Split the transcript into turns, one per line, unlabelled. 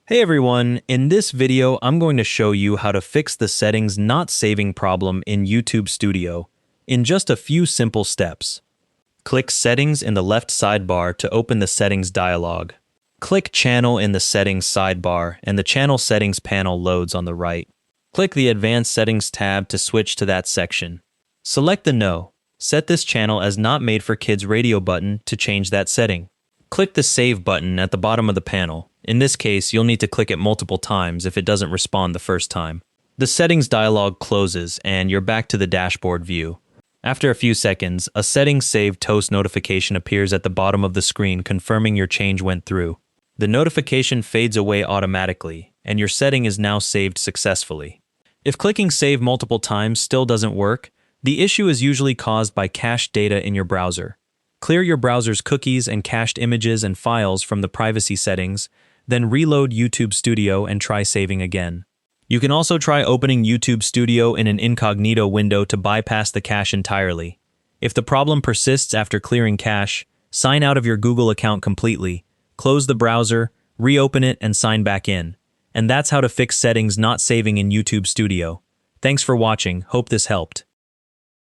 Hey everyone, in this video I'm going to show you how to fix the settings not saving problem in YouTube Studio in just a few simple steps. Click Settings in the left sidebar to open the Settings dialog. Click Channel in the Settings sidebar and the Channel Settings panel loads on the right. Click the Advanced Settings tab to switch to that section. Select the No. Set this channel as Not Made for Kids radio button to change that setting. Click the Save button at the bottom of the panel. In this case, you'll need to click it multiple times if it doesn't respond the first time. The Settings dialog closes and you're back to the dashboard view. After a few seconds, a Settings Saved Toast notification appears at the bottom of the screen confirming your change went through. The notification fades away automatically, and your setting is now saved successfully. If clicking Save multiple times still doesn't work, the issue is usually caused by cached data in your browser. Clear your browser's cookies and cached images and files from the privacy settings, then reload YouTube Studio and try saving again. You can also try opening YouTube Studio in an incognito window to bypass the cache entirely. If the problem persists after clearing cache, sign out of your Google account completely, close the browser, reopen it, and sign back in. And that's how to fix settings not saving in YouTube Studio. Thanks for watching, hope this helped.